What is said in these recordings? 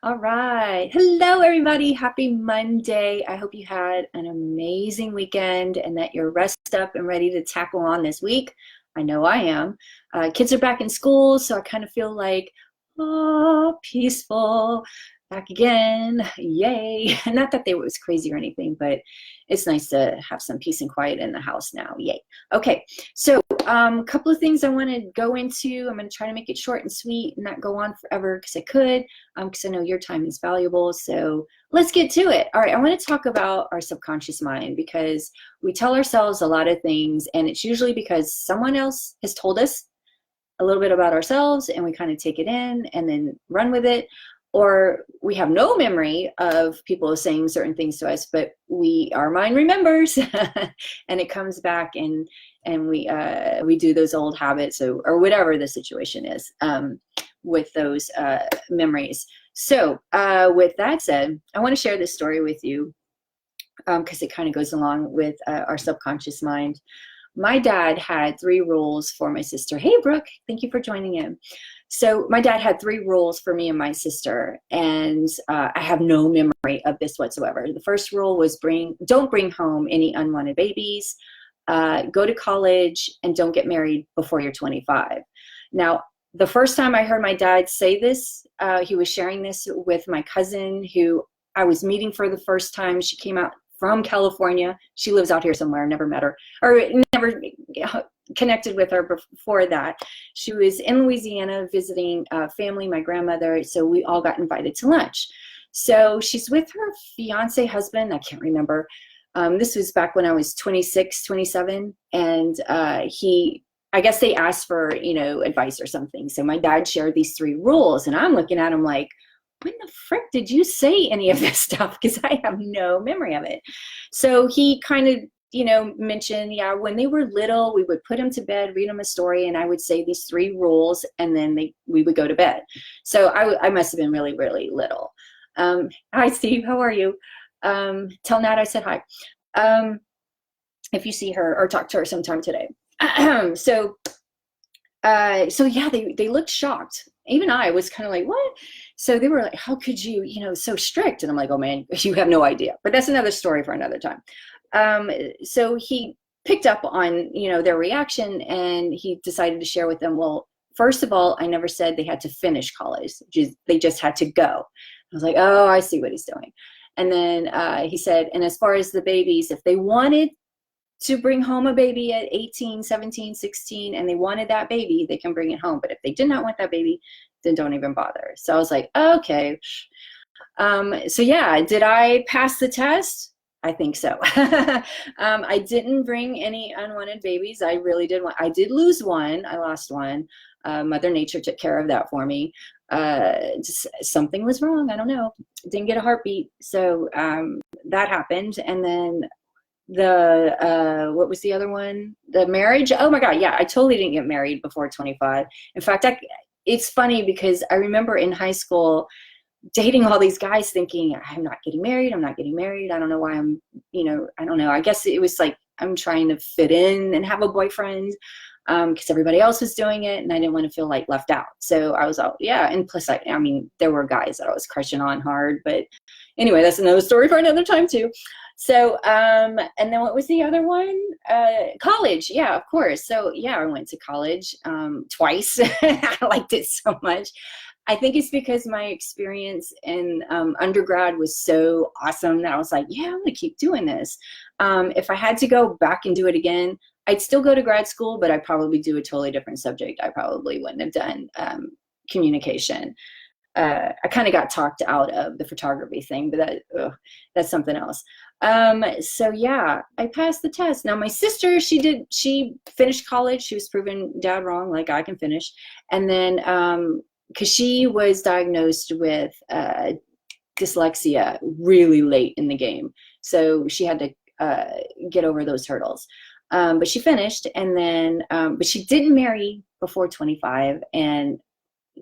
All right. Hello, everybody. Happy Monday. I hope you had an amazing weekend and that you're rested up and ready to tackle on this week. I know I am. Kids are back in school, so I kind of feel like, oh, peaceful. Back again. Yay. Not that they was crazy or anything, but it's nice to have some peace and quiet in the house now. Yay. Okay. So a couple of things I want to go into. I'm going to try to make it short and sweet and not go on forever because I could, because I know your time is valuable. So let's get to it. All right. I want to talk about our subconscious mind because we tell ourselves a lot of things, and it's usually because someone else has told us a little bit about ourselves and we kind of take it in and then run with it. Or we have no memory of people saying certain things to us, but our mind remembers and it comes back and we do those old habits or whatever the situation is with those memories. So with that said, I want to share this story with you because it kind of goes along with our subconscious mind. My dad had 3 rules for my sister. Hey, Brooke, thank you for joining in. So my dad had 3 rules for me and my sister, and I have no memory of this whatsoever. The first rule was don't bring home any unwanted babies, go to college, and don't get married before you're 25. Now, the first time I heard my dad say this, he was sharing this with my cousin who I was meeting for the first time. She came out from California. She lives out here somewhere. Never met her or never connected with her before that. She was in Louisiana visiting family, my grandmother. So we all got invited to lunch. So she's with her fiance husband. I can't remember. This was back when I was 26, 27. And I guess they asked for, advice or something. So my dad shared these 3 rules and I'm looking at him like, when the frick did you say any of this stuff? Because I have no memory of it. So he kind of, mentioned, when they were little, we would put them to bed, read them a story, and I would say these 3 rules, and then we would go to bed. So I must have been really, really little. Hi, Steve. How are you? Tell Nat I said hi. If you see her or talk to her sometime today. So yeah, they looked shocked. Even I was kind of like, what? So they were like, how could you, so strict? And I'm like, oh man, you have no idea. But that's another story for another time. So he picked up on, their reaction, and he decided to share with them, well, first of all, I never said they had to finish college. They just had to go. I was like, oh, I see what he's doing. And then he said, and as far as the babies, if they wanted to bring home a baby at 18, 17, 16, and they wanted that baby, they can bring it home. But if they did not want that baby, then don't even bother. So I was like, okay. So yeah, did I pass the test? I think so. I didn't bring any unwanted babies. I really did. I did lose one. I lost one. Mother Nature took care of that for me. Just something was wrong. I don't know. Didn't get a heartbeat. So that happened. And then what was the other one? The marriage. Oh my God. Yeah. I totally didn't get married before 25. In fact, it's funny because I remember in high school dating all these guys thinking, I'm not getting married. I'm not getting married. I don't know why I'm, I don't know. I guess it was like, I'm trying to fit in and have a boyfriend because everybody else was doing it. And I didn't want to feel like left out. So I was yeah. And plus I mean, there were guys that I was crushing on hard, but anyway, that's another story for another time too. So, and then what was the other one? College. Yeah, of course. So yeah, I went to college twice. I liked it so much. I think it's because my experience in undergrad was so awesome that I was like, yeah, I'm gonna keep doing this. If I had to go back and do it again, I'd still go to grad school, but I'd probably do a totally different subject. I probably wouldn't have done communication. I kind of got talked out of the photography thing, but that's something else. So yeah, I passed the test. Now my sister, she finished college. She was proving dad wrong, like I can finish. And then, because she was diagnosed with dyslexia really late in the game. So she had to get over those hurdles. But she finished, and then, but she didn't marry before 25. And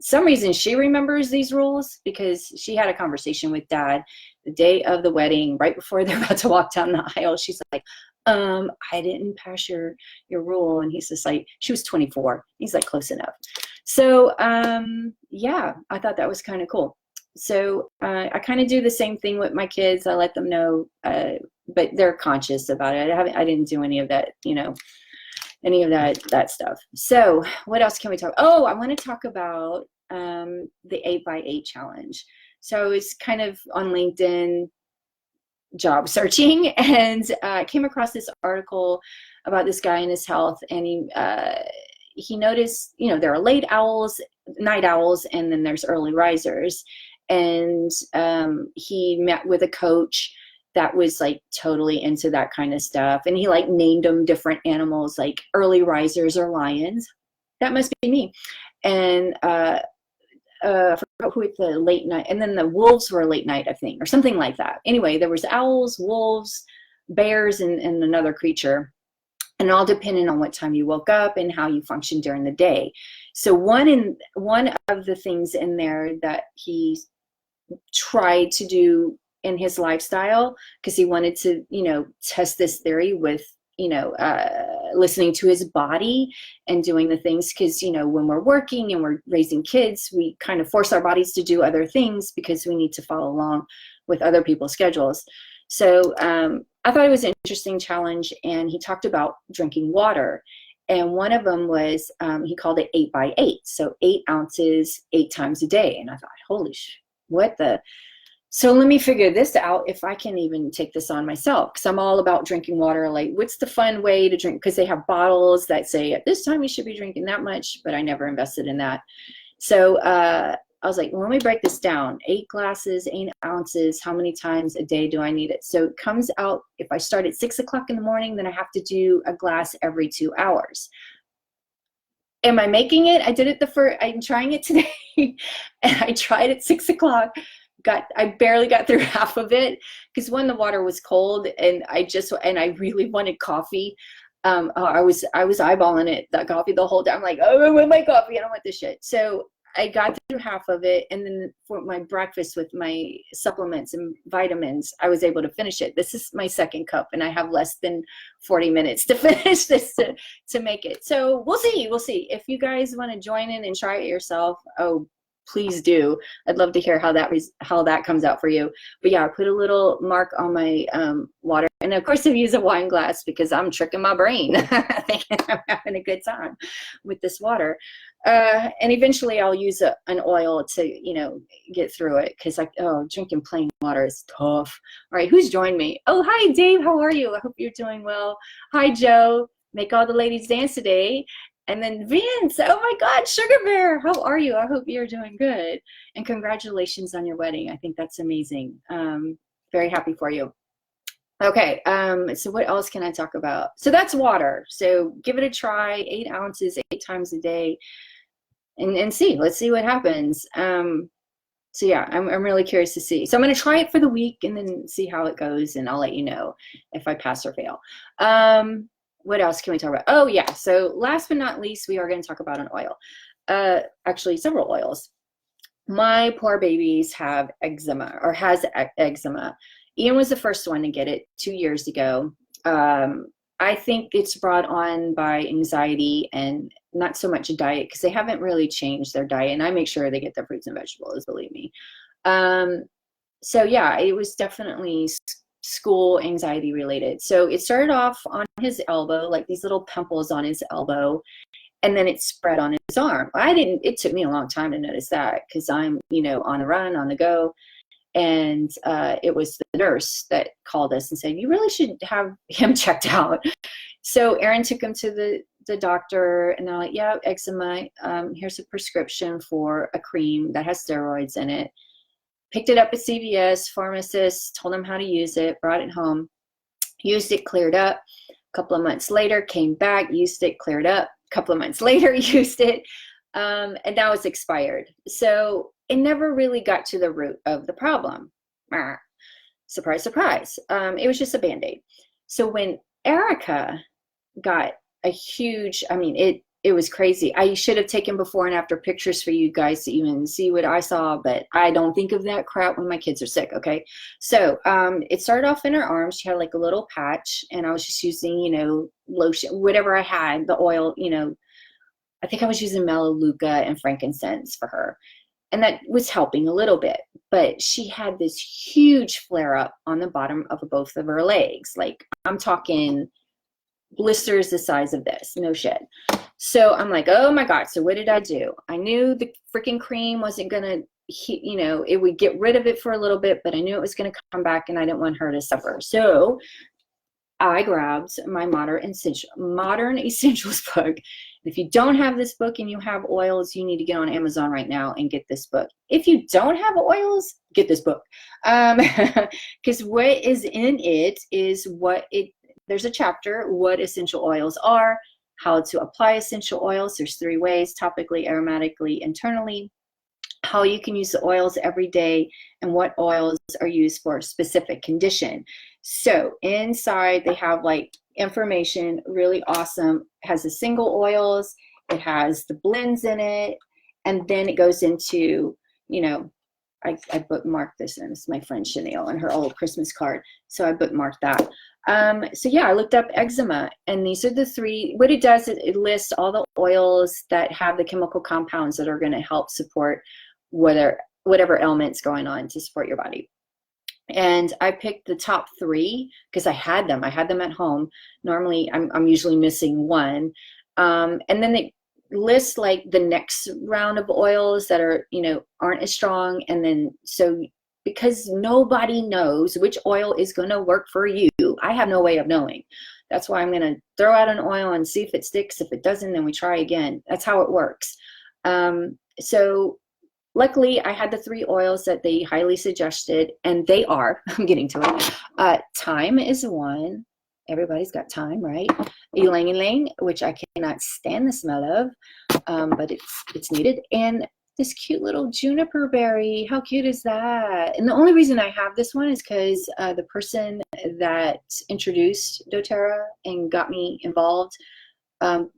some reason she remembers these rules because she had a conversation with dad the day of the wedding, right before they're about to walk down the aisle. She's like, I didn't pass your rule. And he's just like, she was 24. He's like, close enough. So yeah, I thought that was kind of cool. So I kind of do the same thing with my kids. I let them know, but they're conscious about it. I didn't do any of that, any of that stuff. So what else can we talk? Oh, I want to talk about the 8x8 challenge. So it's kind of on LinkedIn job searching, and came across this article about this guy and his health, and he noticed, there are late owls, night owls, and then there's early risers. And he met with a coach that was like totally into that kind of stuff, and he like named them different animals, like early risers or lions. That must be me. And I forgot who the late night, and then the wolves were late night, I think, or something like that. Anyway, there was owls, wolves, bears, and another creature, and all depending on what time you woke up and how you functioned during the day. So one of the things in there that he tried to do in his lifestyle, because he wanted to, test this theory with, listening to his body and doing the things, because, when we're working and we're raising kids, we kind of force our bodies to do other things because we need to follow along with other people's schedules. So I thought it was an interesting challenge, and he talked about drinking water. And one of them was, he called it 8x8. So 8 ounces, 8 times a day. And I thought, holy what the? So let me figure this out, if I can even take this on myself, because I'm all about drinking water. Like, what's the fun way to drink? Because they have bottles that say at this time you should be drinking that much, but I never invested in that. So I was like, well, let me break this down. 8 glasses, 8 ounces, how many times a day do I need it? So it comes out, if I start at 6 o'clock in the morning, then I have to do a glass every 2 hours. Am I making it? I did it I'm trying it today. And I tried at 6 o'clock. I barely got through half of it, because when the water was cold, and I really wanted coffee. I was eyeballing it, that coffee, the whole time. I'm like, oh, I want my coffee. I don't want this shit. So I got through half of it, and then for my breakfast with my supplements and vitamins, I was able to finish it. This is my second cup, and I have less than 40 minutes to finish this to make it. So we'll see. If you guys want to join in and try it yourself, oh, please do. I'd love to hear how that comes out for you. But yeah, I put a little mark on my water, and of course I use a wine glass because I'm tricking my brain, thinking I'm having a good time with this water. And eventually I'll use an oil to get through it, because drinking plain water is tough. All right, who's joined me? Oh, hi Dave, how are you? I hope you're doing well. Hi Joe, make all the ladies dance today. And then Vince, oh my God, Sugar Bear, how are you? I hope you're doing good. And congratulations on your wedding. I think that's amazing. Very happy for you. Okay, so what else can I talk about? So that's water. So give it a try, 8 ounces, 8 times a day, and let's see what happens. So yeah, I'm really curious to see. So I'm going to try it for the week and then see how it goes, and I'll let you know if I pass or fail. What else can we talk about? Oh yeah, so last but not least, we are going to talk about an oil. Actually, several oils. My poor babies have eczema, or has eczema. Ian was the first one to get it 2 years ago. I think it's brought on by anxiety and not so much a diet, because they haven't really changed their diet, and I make sure they get their fruits and vegetables, believe me. So yeah, it was definitely school anxiety related. So it started off on his elbow, like these little pimples on his elbow, and then it spread on his arm. It took me a long time to notice that, because I'm, on the run, on the go. And it was the nurse that called us and said, you really should have him checked out. So Aaron took him to the doctor, and they're like, yeah, eczema. Here's a prescription for a cream that has steroids in it. Picked it up at CVS, pharmacist told him how to use it, brought it home, used it, cleared up. A couple of months later, came back, used it, cleared up. A couple of months later, used it, and now it's expired. So it never really got to the root of the problem. Surprise, surprise. It was just a Band-Aid. So when Erica got a huge, it was crazy. I should have taken before and after pictures for you guys to even see what I saw, but I don't think of that crap when my kids are sick, okay? So it started off in her arms. She had like a little patch, and I was just using, lotion, whatever I had, the oil, I think I was using melaleuca and frankincense for her, and that was helping a little bit. But she had this huge flare up on the bottom of both of her legs. Like, I'm talking blisters the size of this, no shit. So I'm like, oh my God. So what did I do? I knew the freaking cream wasn't going to, you know, it would get rid of it for a little bit, but I knew it was going to come back and I didn't want her to suffer. So I grabbed my Modern Essentials book. If you don't have this book and you have oils, you need to get on Amazon right now and get this book. If you don't have oils, get this book. Because what is in it is there's a chapter, what essential oils are, how to apply essential oils. There's 3 ways: topically, aromatically, internally. How you can use the oils every day, and what oils are used for a specific condition. So inside they have like information, really awesome. It has the single oils, it has the blends in it, and then it goes into, you know, I bookmarked this, and it's my friend Chanel and her old Christmas card. So I bookmarked that. So yeah, I looked up eczema, and these are the 3. What it does is it lists all the oils that have the chemical compounds that are going to help support whatever ailment's going on to support your body. And I picked the top 3 because I had them at home. Normally I'm usually missing one. And then they list like the next round of oils that are, you know, aren't as strong. And then, so because nobody knows which oil is going to work for you, I have no way of knowing. That's why I'm going to throw out an oil and see if it sticks. If it doesn't, then we try again. That's how it works. So luckily, I had the 3 oils that they highly suggested, and they are, I'm getting to it. Thyme is one. Everybody's got thyme, right? Ylang ylang, which I cannot stand the smell of, but it's needed. And this cute little juniper berry. How cute is that? And the only reason I have this one is because the person that introduced doTERRA and got me involved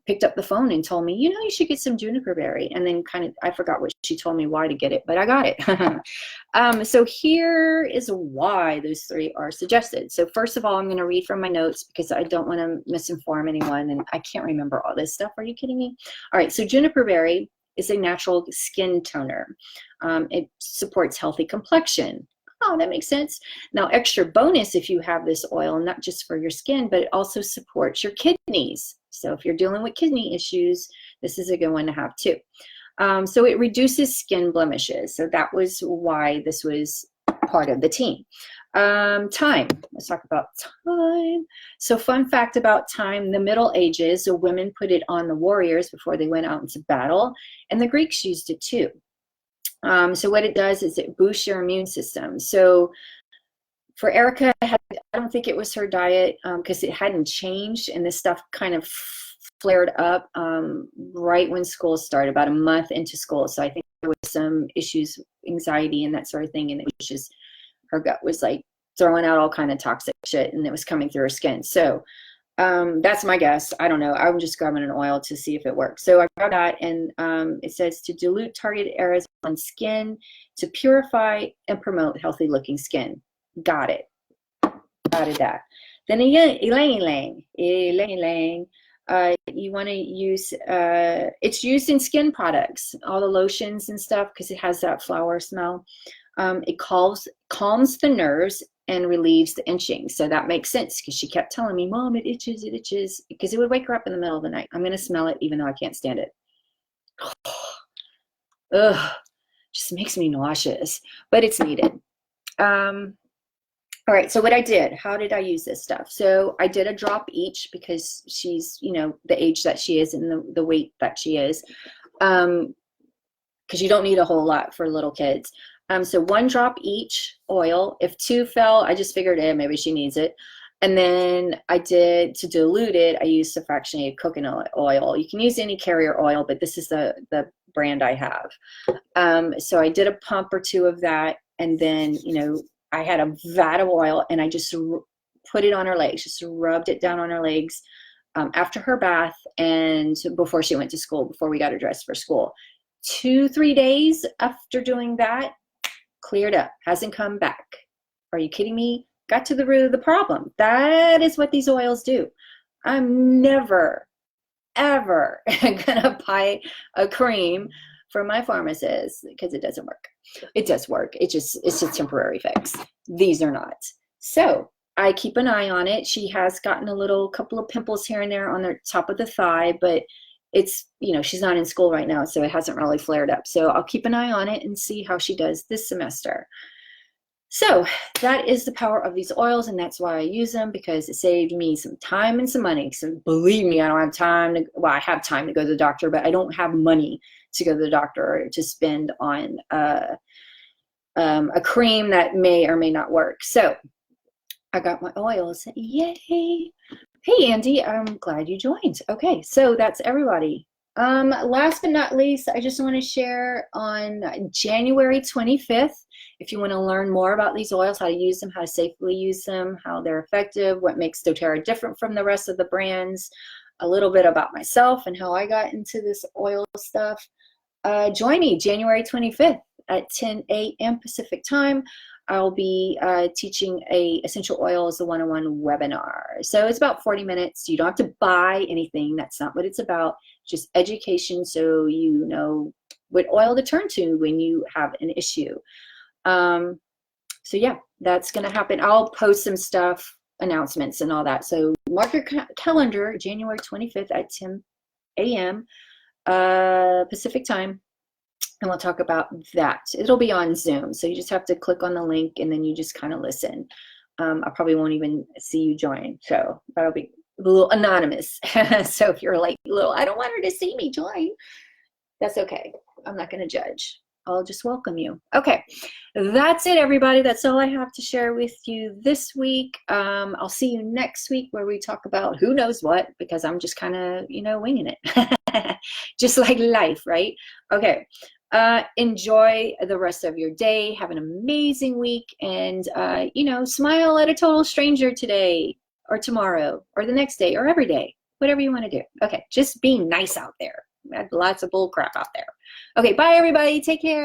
picked up the phone and told me, you know, you should get some juniper berry. And then I forgot what she told me why to get it, but I got it. So here is why those 3 are suggested. So first of all, I'm going to read from my notes because I don't want to misinform anyone, and I can't remember all this stuff. Are you kidding me? All right. So juniper berry is a natural skin toner. It supports healthy complexion. Oh, that makes sense. Now, extra bonus if you have this oil, not just for your skin, but it also supports your kidneys. So if you're dealing with kidney issues, this is a good one to have too. So it reduces skin blemishes. So that was why this was part of the team. Thyme. Let's talk about thyme. So fun fact about thyme, the Middle Ages, so women put it on the warriors before they went out into battle, and the Greeks used it too. So what it does is it boosts your immune system. So for Erica, I don't think it was her diet because it hadn't changed, and this stuff kind of flared up right when school started, about a month into school. So I think there was some issues, anxiety and that sort of thing, and it was just, her gut was like throwing out all kind of toxic shit, and it was coming through her skin. So that's my guess. I don't know. I'm just grabbing an oil to see if it works. So I got that, and it says to dilute targeted areas on skin to purify and promote healthy looking skin. Got it. Added that. Then ylang ylang. You want to use, it's used in skin products, all the lotions and stuff, because it has that flower smell. It calms the nerves and relieves the itching. So that makes sense, because she kept telling me, Mom, it itches, because it would wake her up in the middle of the night. I'm going to smell it even though I can't stand it. Ugh, just makes me nauseous, but it's needed. All right, so what I did, how did I use this stuff? So I did a drop each because she's, you know, the age that she is and the weight that she is, because you don't need a whole lot for little kids. So 1 drop each oil. If 2 fell, I just figured, maybe she needs it. And then I did, to dilute it, I used a fractionated coconut oil. You can use any carrier oil, but this is the brand I have. So I did a pump or 2 of that, and then, you know, I had a vat of oil, and I just put it on her legs, just rubbed it down on her legs after her bath and before she went to school, before we got her dressed for school. 2-3 days after doing that, cleared up, hasn't come back. Are you kidding me? Got to the root of the problem. That is what these oils do. I'm never ever gonna buy a cream from my pharmacist because it doesn't work. It does work. It's a temporary fix. These are not. So I keep an eye on it. She has gotten a couple of pimples here and there on the top of the thigh, but it's, she's not in school right now, so it hasn't really flared up. So I'll keep an eye on it and see how she does this semester. So that is the power of these oils, and that's why I use them, because it saved me some time and some money. So believe me, I don't have time to, well, I have time to go to the doctor, but I don't have money to go to the doctor or to spend on a cream that may or may not work. So I got my oils. Yay! Hey, Andy, I'm glad you joined. Okay, so that's everybody. Last but not least, I just want to share on January 25th, if you want to learn more about these oils, how to use them, how to safely use them, how they're effective, what makes doTERRA different from the rest of the brands, a little bit about myself and how I got into this oil stuff, join me January 25th at 10 a.m. Pacific time. I'll be teaching a essential oils, a one-on-one webinar. So it's about 40 minutes. You don't have to buy anything. That's not what it's about. Just education, so you know what oil to turn to when you have an issue. So yeah, that's going to happen. I'll post some stuff, announcements and all that. So mark your calendar, January 25th at 10 a.m. Pacific time. And we'll talk about that. It'll be on Zoom, so you just have to click on the link and then you just kind of listen. I probably won't even see you join, so that'll be a little anonymous. So if you're like, I don't want her to see me join, that's okay. I'm not going to judge. I'll just welcome you. Okay, that's it, everybody. That's all I have to share with you this week. I'll see you next week where we talk about who knows what, because I'm just kind of, winging it. Just like life, right? Okay. Enjoy the rest of your day. Have an amazing week, and smile at a total stranger today or tomorrow or the next day or every day, whatever you want to do. Okay, just be nice out there. Lots of bull crap out there. Okay, bye everybody. Take care.